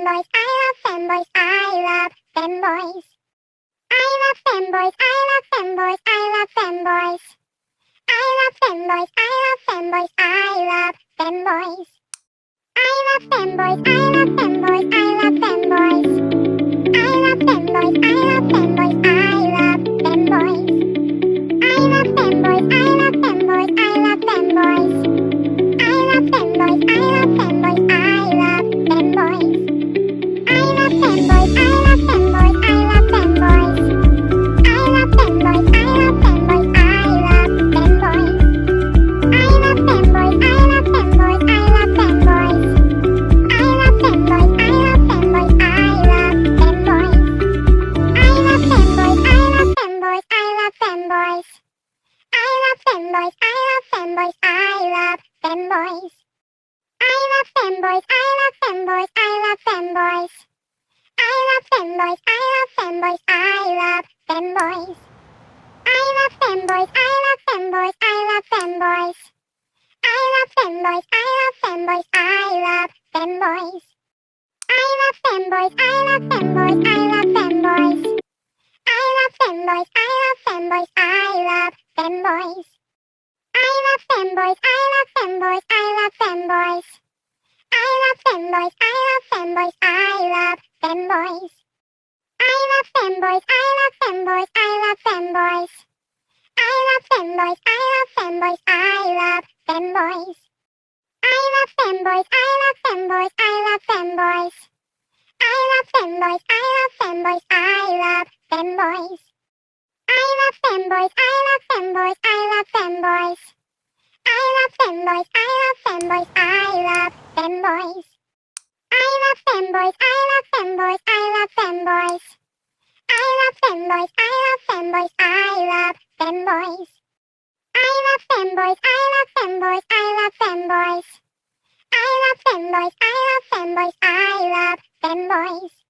femboys, I love femboys, I love femboys. I love femboys, I love femboys, I love femboys. I love femboys, I love femboys, I love femboys. I love femboys, I love femboys, I love femboys. I love femboys, I love femboys, I love femboys. I love femboys, I love femboys, I love femboys. I love femboys, I love femboys, I love femboys. I love femboys, I love femboys, I love femboys. I love femboys, I love femboys, I love femboys. I love femboys, I love femboys, I love femboys. I love femboys, I love femboys, I love femboys. I love femboys, I love femboys, I love femboys. I love femboys, I love femboys, I love femboys. I love femboys, I love femboys, I love femboys. I love femboys, I love femboys, I love femboys. I love femboys, I love femboys, I love femboys. I love femboys, I love femboys, I love femboys. I love femboys, I love femboys, I love femboys. I love femboys, I love femboys, I love femboys. I love femboys, I love femboys, I love femboys. I love femboys, I love femboys, I love femboys. I love femboys, I love femboys, I love femboys. I love femboys, I love femboys, I love femboys. I love femboys, I love femboys, I love femboys. I love femboys, I love femboys, I love femboys. I love femboys, I love femboys, I love femboys. I love femboys, I love femboys, I love femboys. I love femboys, I love femboys, I love femboys. I love femboys, I love femboys, I love femboys. I love femboys, I love femboys, I love femboys. I love femboys, I love femboys, I love femboys.